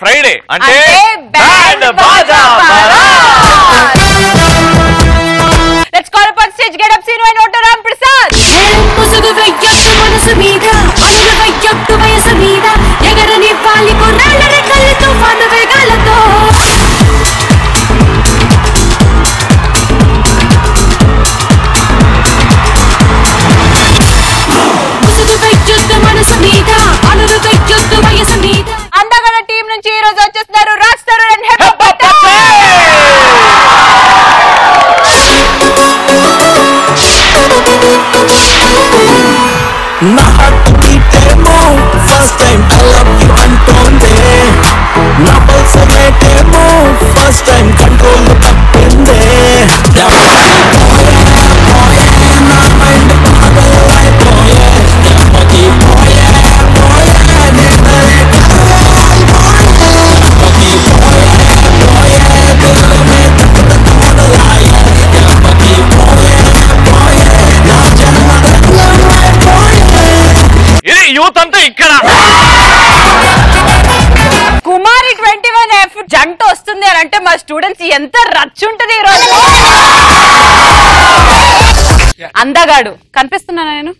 Friday అంటే band Baaja Let's call up on stage. Get up, Sinu and Dr. Ram Prasad. ముసుగు వెయ్యొద్దు మనసు మీద అడుగు వెయ్యొద్దు వయసు మీద ఎగరని వాలి కొర్రాళ్ళ రెక్కల తుఫాను వేగాలతో ముసుగు వెయ్యొద్దు మనసు మీద అడుగు వెయ్యొద్దు వయసు మీద అందగడ టీం నుంచి ఈ రోజు వచ్చేస్తున్నారు రాజ్ తరుణ్ అండ్ హెబ్బా పటేల్. నా హార్ట్ బీట్ ఏమో first time I love you అంటోందే నా పల్స్ రేట్ ఏమో ఫస్ట్ టైం కంట్రోల్ తప్పిందే నా మైండ్ పాగలైపోయే నెమ్మది పోయే యూత్ అంతా ఇక్కడ కుమారి 21F జంట వస్తుంది అని అంటే మా స్టూడెంట్స్ ఎంత రచ్ ఉంటది ఈ రోజు. అందగాడు కనిపిస్తున్నానా నేను?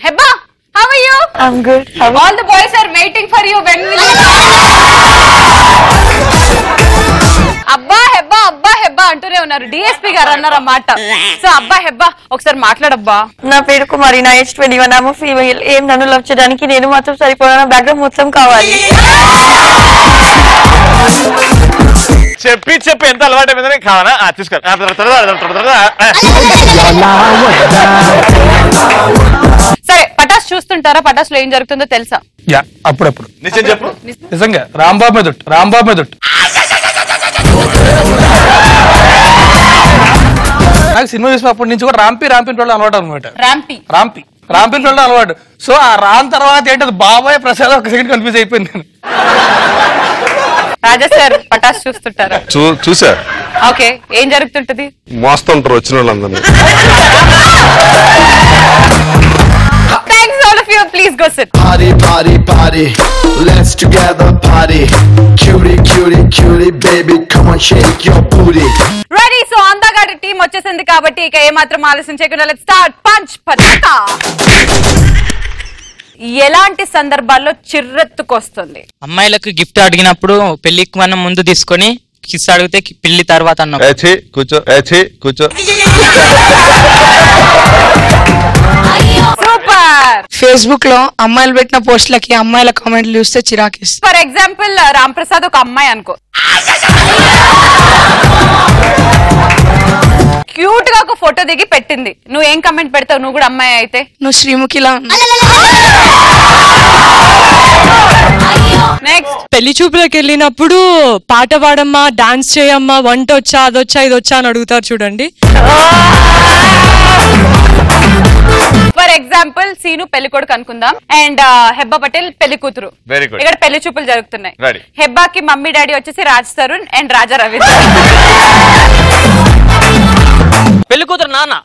Hebah, how are you? I'm good. All the boys are waiting for you. When will you? అబ్బా హెబ్బా అబ్బా హెబ్బా అంటూనే ఉన్నారు. డిఎస్పీ గారు అన్నారు అన్నమాట. సో అబ్బా హెబ్బా ఒకసారి మాట్లాడబ్బా. నా పేరు కుమారి, నా ఏజ్ 21. ఆమె ఫీమేల్. ఏం నన్ను లవ్ చేయడానికి నేను మాత్రం సరిపోయిన బ్యాక్గ్రౌండ్ మొత్తం కావాలి. చెప్పి ఎంత అలవాటు అయిపోయిందని కావాలా తీసుకో. సరే పటాస్ చూస్తుంటారా? పటాస్ లో ఏం జరుగుతుందో తెలుసా? అప్పుడప్పుడు నిజం చెప్పు. నిజంగా రాంబాబు మీద నాకు సినిమా చూసినప్పటి నుంచి కూడా రాంపి అలవాటు అనమాట. రాంపి అలవాటు. సో ఆ రామ్ తర్వాత ఏంటది బాబాయ్ ప్రసాద్ ఒక సెకండ్ కన్ఫ్యూజ్ అయిపోయింది నేను. రాజా సార్ పటాస్ చూస్తుంటారా? చూసా. ఓకే, ఏం జరుగుతుంటది? మోస్తుంటారు వచ్చిన వాళ్ళందరినీ. Thanks all of you. Please go sit. Party, let's together party. Cutie, baby, come on, shake your booty. Ready? So అందగాడి టీం వచ్చేసింది కాబట్టి ఇక ఏమాత్రం ఆలస్యం చేయకుండా let's start punch పటాకా. ఎలాంటి సందర్భాల్లో చిర్రెత్తుకొస్తుంది? అమ్మాయిలకు గిఫ్ట్ అడిగినప్పుడు పెళ్లికి మనం ముందు తీసుకొని కిస్ అడిగితే పెళ్లి తర్వాత అన్నాం. కూర్చో. సూపర్. ఫేస్బుక్ లో అమ్మాయిలు పెట్టిన పోస్టులకి అమ్మాయిల కామెంట్లు చూస్తే చిరాకేస్తుంది. ఫర్ ఎగ్జాంపుల్ రామ్ ప్రసాద్ ఒక అమ్మాయి అనుకో, క్యూట్ గా ఒక ఫోటో దిగి పెట్టింది, నువ్వు ఏం కమెంట్ పెడతావు? నువ్వు కూడా అమ్మాయి అయితే నువ్వు శ్రీముఖిలా. నెక్స్ట్, పెళ్లి చూపులకు వెళ్ళినప్పుడు పాట పాడమ్మా, డాన్స్ చేయమ్మా, వంట వచ్చా, అదొచ్చా, ఇదొచ్చా అని అడుగుతారు చూడండి. ఫర్ ఎగ్జాంపుల్ సీను పెళ్లి కొడుకు అనుకుందాం అండ్ హెబ్బా పటేల్ పెళ్లి కూతురు. ఇక్కడ పెళ్లి చూపులు జరుగుతున్నాయి. హెబ్బాకి మమ్మీ డాడీ వచ్చేసి రాజ్ తరుణ్ అండ్ రాజా రవీంద్ర. పెళ్లి కూతురు నాన్న,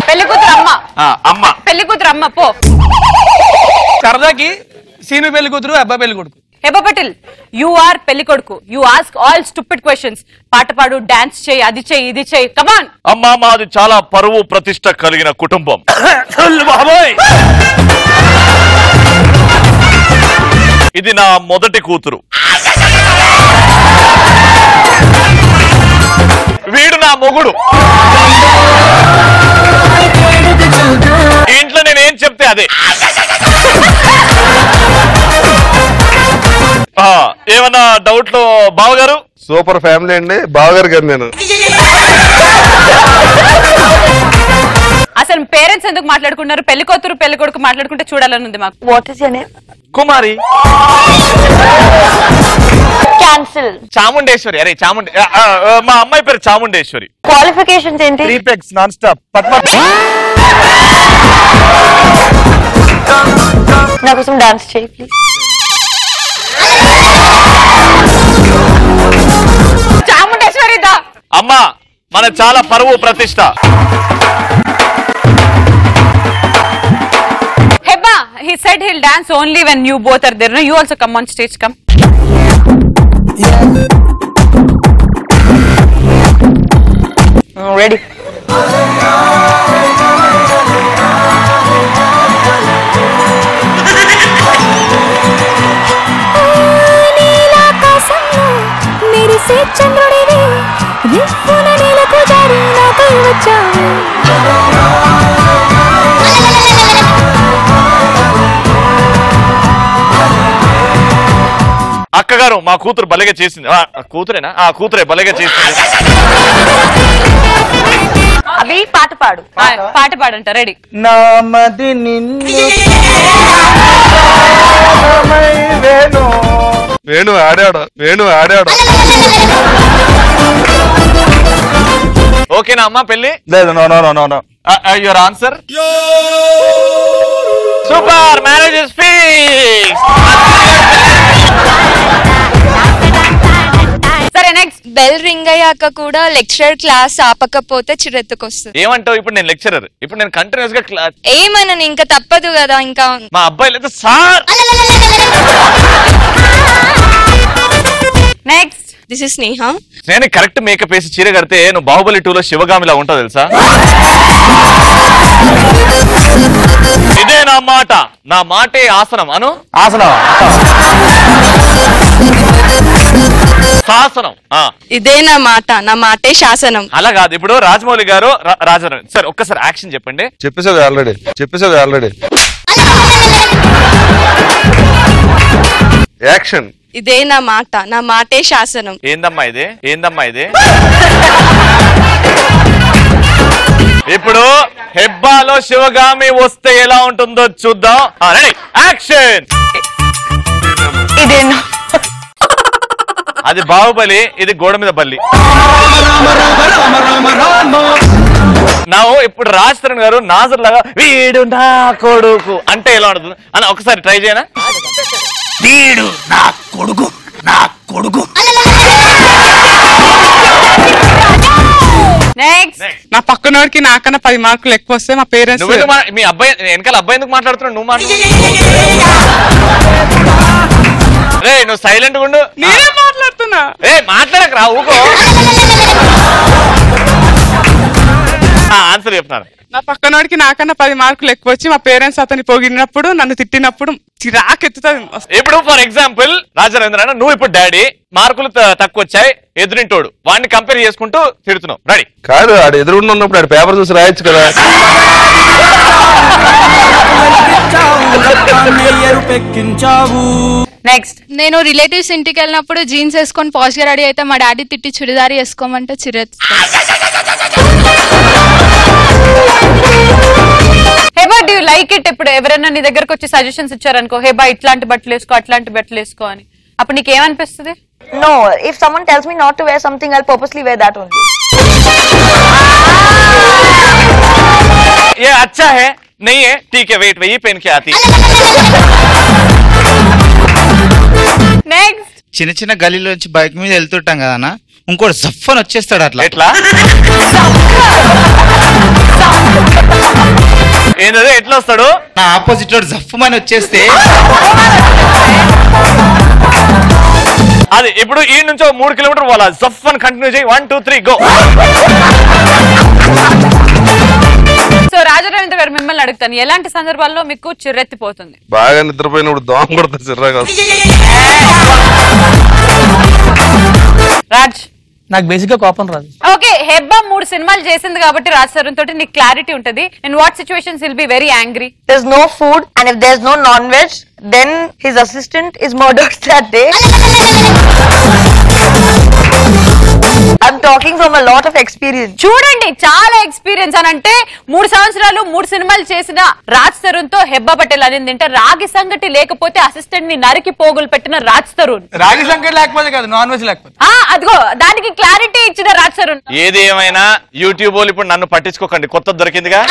పెళ్లి కూతురు అమ్మ, పెళ్లి కూతురు అమ్మ. పో సరదాకి సీను పెళ్లి కూతురు, అబ్బాయి పెళ్లి కొడుకు. హెబ్బా పటేల్ యు ఆర్ పెళ్లి కొడుకు. You ask all stupid questions. పాట పాడు, డాన్స్ చేయి, అది చేయి, ఇది చేయి. కమాన్. అమ్మా, మాది చాలా పరువు ప్రతిష్ట కలిగిన కుటుంబం. ఇది నా మొదటి కూతురు. వీడు నా మొగుడు. ఇంట్లో నేనేం చెప్తే అదే. ఏమన్నా డౌట్లు బావగారు? సూపర్ ఫ్యామిలీ అండి బావగారు గారు. నేను అసలు పేరెంట్స్ ఎందుకు మాట్లాడుకున్నారు? పెళ్లి కూతురు పెళ్లి కొడుకు మాట్లాడుకుంటే చూడాలని ఉంది మాకు. What is your name? Kumari. Cancel. Chamundeshwari. అరే మా అమ్మాయి పేరు చాముండేశ్వరి. క్వాలిఫికేషన్స్ ఏంటి? 3 pegs నాన్ స్టాప్. నా కోసం డాన్స్ చేయి ప్లీజ్. చాముండేశ్వరి దా. అమ్మా, మన చాలా పరువు ప్రతిష్ట. he said he'll dance only when you both are there. No, you also come on stage. Come. Ready. మెరిసే చంద్రుడివి నిప్పున నీలకు జారి నాకై వచ్చావు. అక్కగారు మా కూతురు బలిగా చేసింది. కూతురేనా? కూతురే బలిగా చేసింది. అవి పాట పాడు. పాట పాడంట. రెడీ. నామది నిన్ను వేణు ఆడాడు. ఓకేనా అమ్మా పెళ్లి? లేదు, no no no no. Your answer super. Marriage is fix. సరే నెక్స్ట్. బెల్ రింగ్ అయ్యాక కూడా లెక్చరర్ క్లాస్ ఆపకపోతే చిరెత్తుకొస్తుంది. ఏమంటావు? ఇప్పుడు నేను లెక్చరర్, ఇప్పుడు నేను కంటిన్యూస్ గా క్లాస్ ఏమనని ఇంకా తప్పదు కదా. ఇంకా మా అబ్బాయిలు అయితే సార్. నెక్స్ట్. దిస్ ఇస్ స్నేహ. నేను కరెక్ట్ మేకప్ వేసి చీర కడితే నువ్వు బాహుబలి 2లో శివగామిలా ఉంటావు తెలుసా? ఇదే నా మాట, నా మాటే ఆసనం. అను ఆసనం శాసనం. ఇదే నా మాట, నా మాటే శాసనం. అలా కాదు. ఇప్పుడు రాజమౌళి గారు రాజారావు సార్ ఒక్కసారి యాక్షన్ చెప్పండి. చెప్పేసావు ఆల్రెడీ. యాక్షన్. ఇదే నా మాట, నా మాటే శాసనం. ఏందమ్మా ఇది? ఇప్పుడు హెబ్బాలో శివగామి వస్తే ఎలా ఉంటుందో చూద్దాం. Ready action. ఇదేనా? అది బాహుబలి, ఇది గోడ మీద బల్లి. నా ఇప్పుడు రాజ్ తరుణ్ గారు నాజర్ లాగా వీడు నా కొడుకు అంటే ఎలా ఉంటుంది అని ఒకసారి ట్రై చేయనా? వీడు నా కొడుకు. నెక్స్ట్. నా పక్కనోడికి నాకన్నా 10 మార్కులు ఎక్కువ వస్తే మా పేరెంట్స్. మీ అబ్బాయి వెనకాల అబ్బాయి ఎందుకు మాట్లాడుతున్నావు? నువ్వు రే నువ్వు సైలెంట్ ఉండు. నేనే మాట్లాడుతున్నా. మాట్లాడక రా ఊకో. ఆన్సర్ చెప్తున్నారు. నా పక్కనోడికి నాకన్నా 10 మార్కులు ఎక్కువ వచ్చి మా పేరెంట్స్ అతన్ని పొగిడినప్పుడు, నన్ను తిట్టినప్పుడు చిరాకెత్తుతుంది. ఇప్పుడు ఫర్ ఎగ్జాంపుల్ రాజారేంద్ర నువ్వు ఇప్పుడు డాడీ మార్కులు తక్కువ వచ్చాయి, ఎదురింటోడు వాడిని కంపేర్ చేసుకుంటూ తిడుతున్నావు. రెడీ కాదు, ఆడు ఎదురుండి ఉన్నప్పుడు ఆడు పేపర్ చూసి రాయొచ్చు కదా. నెక్స్ట్. నేను రిలేటివ్స్ ఇంటికి వెళ్ళినప్పుడు జీన్స్ వేసుకొని పాష్ గా రెడీ అయితే మా డాడీ తిట్టి చుడిదారి వేసుకోమంటే చిరెత్తు. Hebah do you like it? ఇప్పుడు ఎవరైనా నీ దగ్గరకు వచ్చి సజెషన్స్ ఇచ్చారనుకో, హేబా ఇట్లాంటి బట్టలు వేసుకో, అట్లాంటి బట్టలు వేసుకో అని, అప్పుడు నీకు ఏమనిపిస్తుంది? No, if someone tells me not to wear something, I'll purposely wear that only. ये अच्छा है नहीं है ठीक है वेट वही पहन के आती. నెక్స్ట్. చిన్న చిన్న గలీలోంచి బైక్ మీద వెళ్తుంటాం కదా అన్న, ఇంకోటి జఫ్ఫన్ వచ్చేస్తాడు అట్లా. ఎట్లా ఏంటది ఎట్లా వస్తాడు? నా ఆపోజిట్ వాడు జఫ్ఫమని వచ్చేస్తే అది ఇప్పుడు ఈ నుంచి 3 కిలోమీటర్ పోవాలా. జఫ్ఫన్ కంటిన్యూ చేయి. 1 2 3 గో. సో రాజరవీంద్ర గారు మిమ్మల్ని అడుగుతాను, ఎలాంటి సందర్భాల్లో మీకు చిర్రెత్తిపోతుంది? బాగా నిద్రపోయినప్పుడు దోమ కొడతా చిర్రాగా. రాజ్. నాకు బేసిక్ గా కోపం రాదు. ఓకే, హెబ్బా 3 సినిమాలు చేసింది కాబట్టి రాజ్ తరుణ్ తోటి నీకు క్లారిటీ ఉంటది. In what situations will be very angry? There's no food and if there's no non-veg, then his assistant is murdered that day. I'm talking from a lot of experience. చూడండి, చాలా experience అని అంటే 3 సంవత్సరాలు 3 సినిమాలు చేసిన రాజ్ తరుణ్ తో హెబ్బా పటేల్ అనేది అంటే రాగి సంగటి లేకపోతే అసిస్టెంట్ ని నరికి పోగులు పెట్టిన రాజ్ తరుణ్. రాగి సంగటి లేకపోతే కాదు, నాన్ వెజ్ లేకపోతే. అదిగో దానికి క్లారిటీ ఇచ్చిన రాజ్ తరుణ్. ఏది ఏమైనా యూట్యూబ్ వాళ్ళు ఇప్పుడు నన్ను పట్టించుకోకండి, కొత్త దొరికిందిగా.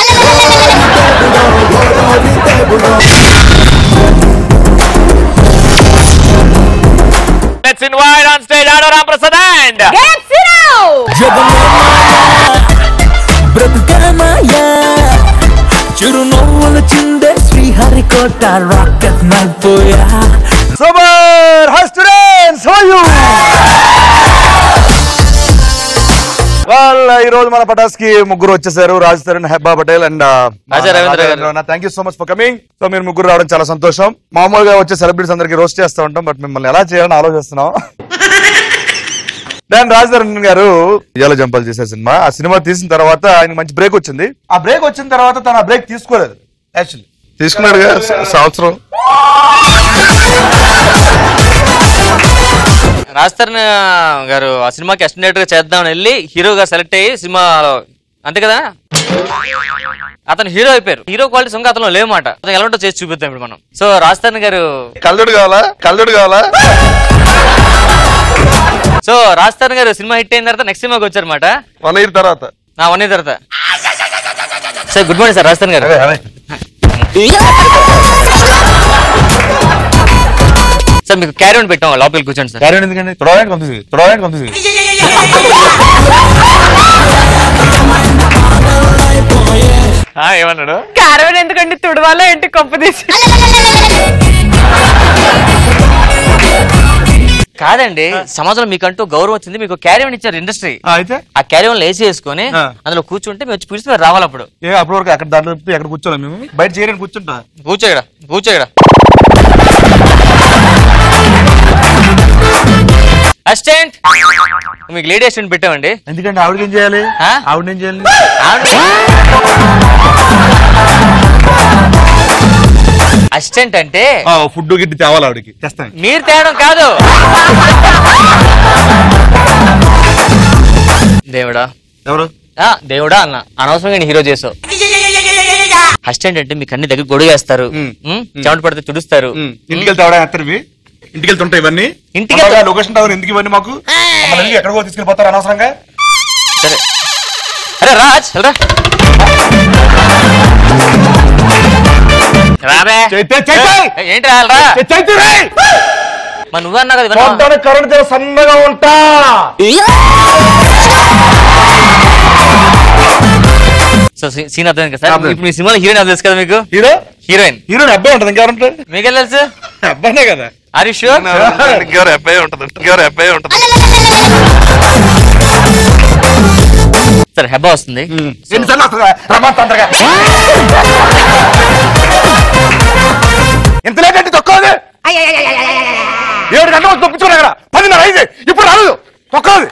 Let's invite on stage Ado Ramprasad and బ్రతుకమాయా చిరునవ్వులు చిందే శ్రీహరికోట छोटा रॉकेट मैं बोया super hi students how are you వాళ్ళ ఈ రోజు మన పటాస్ కి ముగ్గురు వచ్చేసారు Raj Tarun Hebah Patel and Raja Ravindra garu. Thank you so much for coming so మీరు ముగ్గురు రావడం చాలా సంతోషం మామూలుగా వచ్చే సెలబ్రిటీస్ అందరికి రోస్ట్ చేస్తూ ఉంటాం బట్ మిమ్మల్ని ఎలా చేయాలని ఆలోచిస్తున్నాం దాని రాజ్ తరుణ్ గారు ఇయాల జంపాలు చేసే సినిమా ఆ సినిమా తీసిన తర్వాత ఆయన మంచి బ్రేక్ వచ్చింది ఆ బ్రేక్ వచ్చిన తర్వాత తను ఆ బ్రేక్ తీసుకోలేదు యాక్చువల్లీ తీసుకున్నాడు సంవత్సరం రాజతరుణ్ గారు ఆ సినిమాకి అసిస్టెంట్ గా చేద్దామని వెళ్ళి హీరోగా సెలెక్ట్ అయ్యి సినిమాలో అంతే కదా అతను హీరో అయిపోయారు హీరో క్వాలిటీ సొంగ అతను లేమాట అతను ఎలా ఉంటో చేసి చూపిద్దాం ఇప్పుడు మనం సో రాజతరుణ్ గారు కళ్ళుడు కావాలా సో రాజతరుణ్ గారు సినిమా హిట్ అయిన తర్వాత నెక్స్ట్ సినిమాకి వచ్చారన్నమాట 1 year తర్వాత 1 year తర్వాత sir good morning sir Raj Tarun గారు సార్ మీకు క్యారీ ఆన్ పెట్టాం లోపలికి కూర్చోండి సార్ క్యారీ ఆన్ ఎందుకండి తుడవడానికి కొంత ఏమన్నాడు క్యారవన్ ఎందుకంటే తుడవాలో ఏంటి కొంప తీసి కాదండి సమాజంలో మీకంటూ గౌరవం వచ్చింది మీకు క్యారీ ఆన్ ఇచ్చారు ఇండస్ట్రీ అయితే ఆ క్యారీ ఆన్ లేసి వేసుకొని అందులో కూర్చుంటే మేము వచ్చి పిలిచి రావాలి అప్పుడు అప్పటి వరకు అక్కడ దాంట్లో ఎక్కడ కూర్చోలేము మేము బయట చేయడానికి కూర్చుంటా కూర్చో అసిస్టెంట్ మీకు లేడీ అసిస్టెంట్ పెట్టామండి ఎందుకంటే ఆవిడకి ఏం చేయాలి ఆవిడ ఏం చేయాలి అసిస్టెంట్ అంటే ఫుడ్ గిట్టి తేవాలి ఆవిడకి తెస్తాను మీరు తేడం కాదు దేవుడా ఎవరు దేవుడా అన్న అనవసరంగా నేను హీరో చేసావు అసిస్టెంట్ అంటే మీకు అన్ని దగ్గర గొడుగేస్తారు చెమట పడితే తుడుస్తారు ఇంటికి వెళ్తే ఎవడా ఎత్తరివి ఇంటికి వెళ్తుంటాయి ఇవన్నీ ఇంటికి లొకేషన్ టవర్ ఎందుకు ఇవన్నీ మాకు ఎక్కడికో తీసుకెళ్ళిపోతారు అనవసరంగా సరే అరే రాజ్ రాబే ఏంటి రాలరా మరి నువ్వు అన్నా కదా కరెంట్ చాలా సన్నగా ఉంటా సో సీన్ అర్థం కదా సార్ ఇప్పుడు మీ సినిమాలో హీరోయిన్ అది తెలుసు కదా మీకు హీరోయిన్ అబ్బాయి ఉంటుంది ఇంకెవరుంటారు మీకెళ్ళి తెలుసు అబ్బాయినే కదా ఆర్ యు ష్యూర్ అబ్బాయి ఉంటుంది సరే హెబ్బా వస్తుంది ఎంత లేదంటే తొక్కది 7 గంటలు తొప్పించుకున్నా కదా 10:30 అయింది ఇప్పుడు రాదు తొక్కది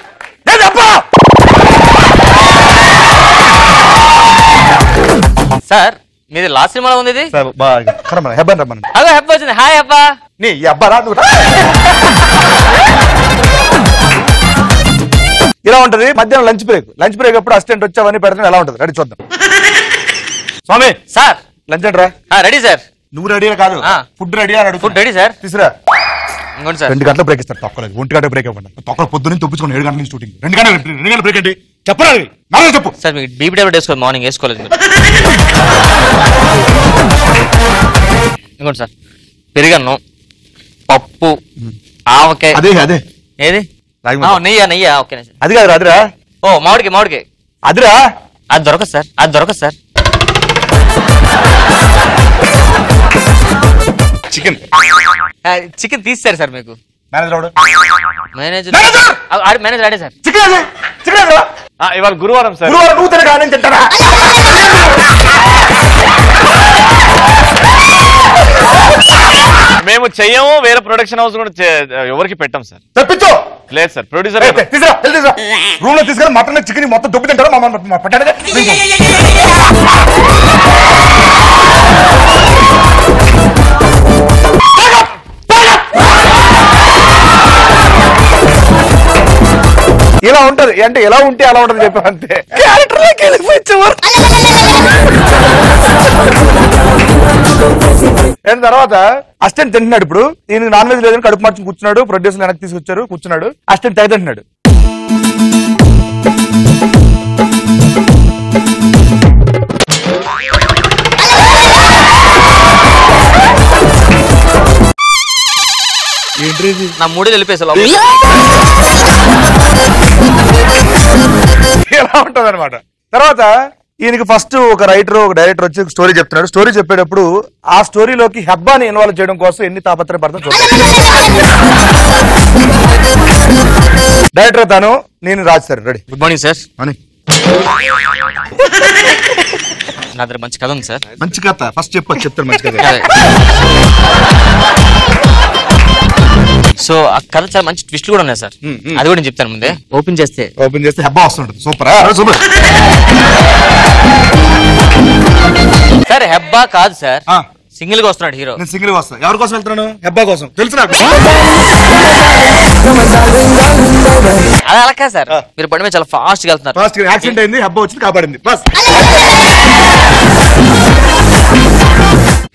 సార్ మీది లాస్ట్ సినిమాలో ఉంది ఇది హెబ్బని రమ్మని అదో హెబ్బా వచ్చింది హాయ్ హెబ్బా నీ అబ్బా రాదు ఇలా ఉంటది మధ్యాహ్నం లంచ్ బ్రేక్ అప్పుడు అసిస్టెంట్ వచ్చావని పెడతాను ఎలా ఉంటది రెడీ చూద్దాం స్వామి సార్ లంచ్ అంటరా రెడీ సార్ నువ్వు రెడీ కాదు ఫుడ్ రెడీ అని ఫుడ్ రెడీ సార్ తీసురా ఇంకోటి సార్ 2 గంటల బ్రేక్ ఇస్తారు తొక్కలేదు 1 గంట బ్రేక్ ఇవ్వండి తొక్కలు పొద్దున్న తొప్పించుకోండి 7 గంటల నుంచి షూటింగ్ 2 గంటల బ్రేక్ ఏంటి చెప్పరాదు నాలుగు చెప్పు సార్ మీకు బీపీ టాబ్లెట్ వేసుకోవాలి మార్నింగ్ వేసుకోలేదు ఇంకోటి సార్ పెరుగన్నం పప్పు ఆవకాయ అదే ఏది నెయ్యా ఓకే అది కాదు అదిరా ఓ మామిడికి అదిరా అది దొరకదు సార్ చికెన్ తీస్తారు సార్ మీకు మేనేజర్ అడే సార్ ఇవాళ గురువారం సార్ నువ్వు తినగా నేను తింటారా మేము చెయ్యము వేరే ప్రొడక్షన్ హౌస్ కూడా ఎవరికి పెట్టాం సార్ తెప్పించు లేదు సార్ ప్రొడ్యూసర్ రూమ్ లో తీసుకెళ్ళి మటన్ చికెన్ మొత్తం దొబ్బి తింటారు పెట్టాడు ఇలా ఉంటది అంటే ఎలా ఉంటే అలా ఉంటది చెప్పి అంతే తర్వాత అసిస్టెంట్ తింటున్నాడు ఇప్పుడు ఈయన నాన్ వెజ్ లేదని కడుపు మార్చి కూర్చున్నాడు ప్రొడ్యూసర్ వెనక్కి తీసుకొచ్చారు కూర్చున్నాడు అసిస్టెంట్ తెగ తింటున్నాడు నా మూడే వెళ్ళిపోయేసా ఎలా ఉంటది అనమాట తర్వాత ఈయనకి ఫస్ట్ ఒక రైటర్ ఒక డైరెక్టర్ వచ్చి స్టోరీ చెప్తున్నాడు. స్టోరీ చెప్పేటప్పుడు ఆ స్టోరీలోకి హెబ్బాని ఇన్వాల్వ్ చేయడం కోసం ఎన్ని తాపత్రయపడతాం చూడండి. డైరెక్టర్ తాను, నేను Raj sir. Ready. Good morning sir. Morning. నా దగ్గర మంచి కథ ఉంది సార్. మంచి కథ ఫస్ట్ చెప్తాను. మంచి కథ. సో ఆ కథ చాలా మంచి ట్విస్ట్ కూడా ఉన్నాయి సార్. అది కూడా నేను చెప్తాను ముందే. ఓపెన్ చేస్తే హెబ్బా వస్తుంటుంది. Super super. సార్ హెబ్బా కాదు సార్, సింగిల్ గా వస్తున్నాడు హీరో. నేను సింగిల్ గా వస్తాను. ఎవరి కోసం వెళ్తున్నాను? హెబ్బా కోసం. తెలుసు నాకు. అది అలా కాదు సార్, మీరు బండి మీద చాలా ఫాస్ట్ గా వెళ్తున్నారు. ఫాస్ట్ యాక్సిడెంట్ అయింది, హెబ్బా వచ్చింది, కాపాడింది. బస్.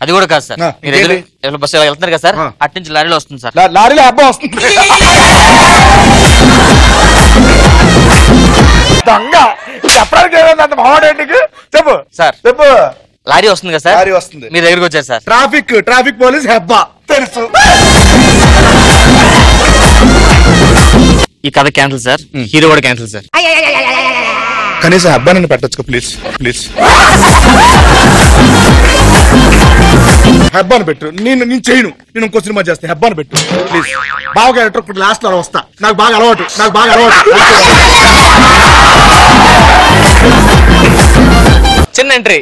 అది కూడా కాదు సార్, మీరు బస్సు ఇలా వెళ్తున్నారు కదా సార్, అటు నుంచి లారీలో వస్తుంది సార్. లారీలో హెబ్బా వస్తుంది. దొంగ చెప్పడానికి ఏమైంది మావాడేంటి? చెప్పు సార్. చెప్పు. లారీ వస్తుంది కదా సార్, లారీ వస్తుంది, మీ దగ్గరికి వచ్చారు సార్. ట్రాఫిక్ పోలీస్ హెబ్బా తెలుసు. ఈ కథ క్యాన్సిల్ సార్, హీరో కూడా క్యాన్సిల్ సార్. కనీసం హెబ్బా నన్ను పెట్టొచ్చు ప్లీజ్ ప్లీజ్. హెబ్బాను పెట్టు. నేను చేయను. నేను ఇంకో సినిమా చేస్తా. హెబ్బాను పెట్టు ప్లీజ్. బాగా క్యారెక్టర్ లాస్ట్ లో వస్తా. నాకు బాగా అలవాటు. చిన్న ఎంట్రీ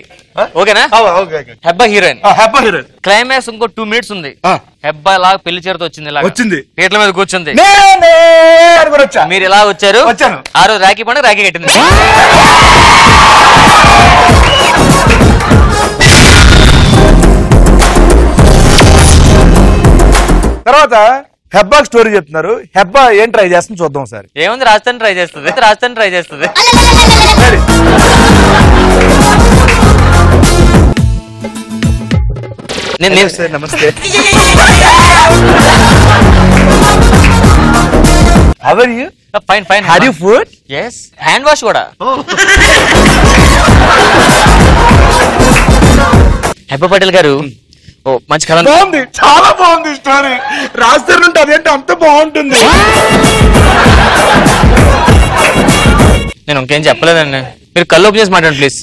ఓకేనా? హెబ్బా హీరోయిన్. క్లైమాక్స్ ఇంకో 2 minutes ఉంది. హెబ్బా ఇలా పెళ్లి చీరతో వచ్చింది. పీటల మీద కూర్చుంది. మీరు ఇలా వచ్చారు. ఆ రోజు రాఖీ పండుగ రాఖీ కట్టింది. తర్వాత హెబ్బా స్టోరీ చెప్తున్నారు. హెబ్బా ఏం ట్రై చేస్తుంది చూద్దాం సార్. ఏముంది, రాజస్థాన్ ట్రై చేస్తుంది. నమస్తే. How are you? Fine. Had you food? Yes. Hand wash కూడా. హెబ్బా పటేల్ గారు మంచి కథ. బాగుంది, చాలా బాగుంది స్టోరీ. రాజధాని అదేంటి అంత బాగుంటుంది. నేను ఇంకేం చెప్పలేదండి, మీరు కళ్ళు ఓపెన్ చేసి మాట్లాడండి please.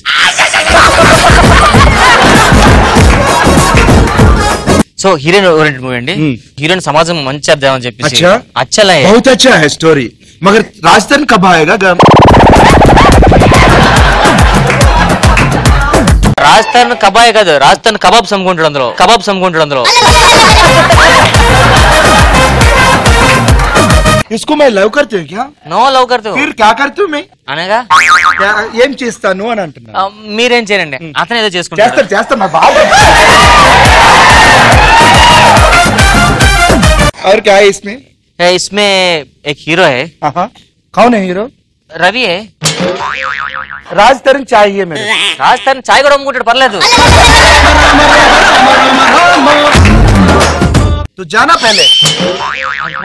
So heroine oriented movie అండి. హీరోయిన్ సమాజం మంచి అర్థమని చెప్పేసి. बहुत अच्छा है स्टोरी, मगर राजस्थान कब आएगा? రాజస్థాన్ కబాయ్ కాదు, రాజస్థాన్ కబాబ్స్ అమ్ముకుంటాడు అందులో. इसको मैं लव करती हूँ क्या? నో లవ్ करते हो. फिर क्या करती हूँ मैं? అనగా ఏం చేస్తాను అని అంటున్నా. మీరేం చేయండి, అతను ఏదో చేసుకుంటారు. చేస్తా మా బాబు. और क्या है इसमें? इसमें एक हीरो है. कौन है हीरो? రవి है. రాజస్థాన్ చాయ్ మేడం. రాజస్థాన్ చాయ్ కూడా అమ్ముకుంటాడు, పర్లేదు. तू जाना पहले.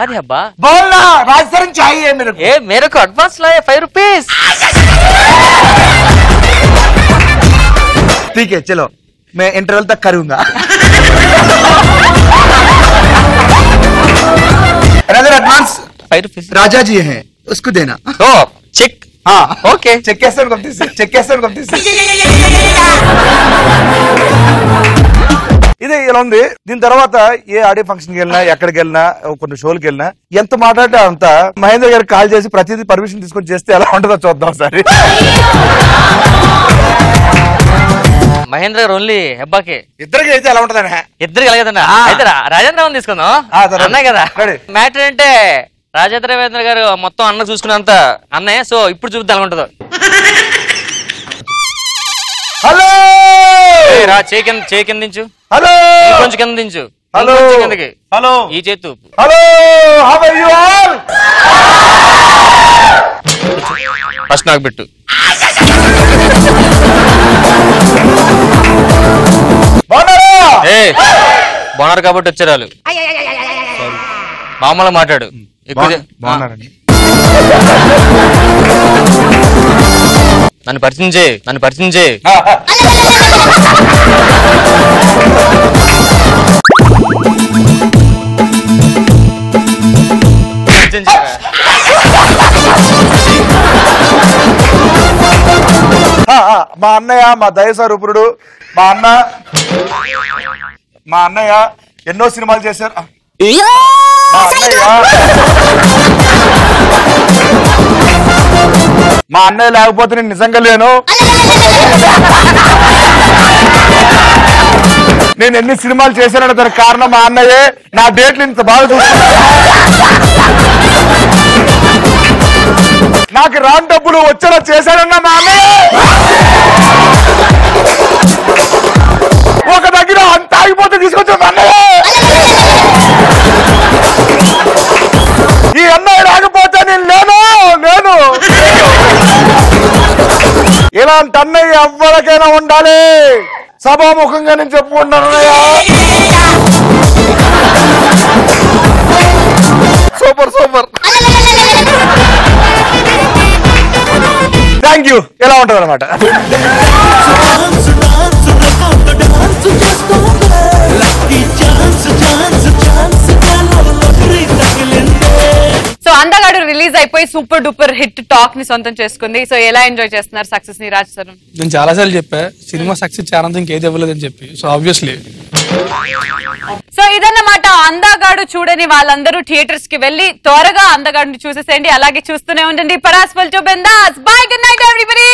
अरे अब्बा बोलना राजस्थान चाहिए मेरे को. मेरे को एडवांस लाए 5 रुपीस. ठीक है चलो, मैं इंटरवल तक करूंगा. अगर एडवांस 5 रुपीस राजा जी हैं उसको देना. ओ चेक. हाँ ఓకే. చెక్ చేస్తాను పంపిస్తే. ఇదే ఇలా ఉంది. దీని తర్వాత ఏ ఆడియో ఫంక్షన్ కి వెళ్ళినా, ఎక్కడికి వెళ్ళినా, కొన్ని షోలకి వెళ్ళినా ఎంత మాట్లాడితే అంత మహేంద్ర గారికి కాల్ చేసి ప్రతిదీ పర్మిషన్ తీసుకొని చేస్తే ఎలా ఉంటుందో చూద్దాం సార్. మహేంద్ర గారు ఓన్లీ హెబ్బాకి. ఇద్దరికి అయితే ఎలా ఉంటదన్న? ఇద్దరికి ఎలాగేదన్నా అయితే రాజేంద్ర తీసుకుందాం అన్నాయి కదా. మ్యాటర్ అంటే రాజేంద్ర రవీంద్ర గారు మొత్తం అన్న చూసుకున్నంత అన్నయ్య. సో ఇప్పుడు చూద్దాం ఎలా ఉంటుందో. హలో రా, చేయి కింద దించు. హలో కొంచెం కింద దించు. హలో కిందకి. హలో ఈ చేతు. Hello how are you all? First నాకు పెట్టు. బాగున్నారు కాబట్టి వచ్చారు వాళ్ళు. మామూలుగా మాట్లాడు. నన్ను పరిచయం చేయి. మా అన్నయ్య మా దయస్వరూపుడు మా అన్నయ్య ఎన్నో సినిమాలు చేశారు. మా అన్నయ్య లేకపోతే నేను నిజంగా లేను. నేను ఎన్ని సినిమాలు చేశానంటే దానికి కారణం మా అన్నయ్యే. నా డేట్లు ఇంత బాగా చూసుకున్నాను. నాకు రాని డబ్బులు వచ్చేలా చేశానన్న మా అన్నయ్య. ఒక దగ్గర అంత ఆగిపోతే తీసుకొచ్చాను అన్నయ్య. ఈ అన్నయ్య రాకపోతే నేను లేను. ఇలాంటి అన్నయ్య ఎవరికైనా ఉండాలి. సభాముఖంగా నేను చెప్పుకుంటాను అన్నయ్య. Super thank you. ఎలా ఉంటుంది అనమాట. సో అందగాడు రిలీజ్ అయిపోయి సూపర్ డూపర్ హిట్ టాక్ ని సొంతం చేసుకుంది. సో ఎలా ఎంజాయ్ చేస్తున్నారు సక్సెస్ ని రాజ్ సార్? నేను చాలా సార్లు చెప్పా సినిమా సక్సెస్ చాలా ఇంకేది ఇవ్వలేదని చెప్పి. సో ఆబ్వియస్లీ సో ఇదన్నమాట. అందగాడు చూడని వాళ్ళందరూ థియేటర్స్ కి వెళ్ళి త్వరగా అందగాడిని చూసేసేయండి. అలాగే చూస్తూనే ఉండండి Paras full to bindaas. By, good night everybody.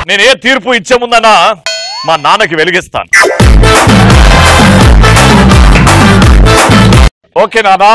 నేను ఏ తీర్పు ఇచ్చే ముందన్నా మా నాన్నకి వెలిగిస్తాను. ఓకే నానా.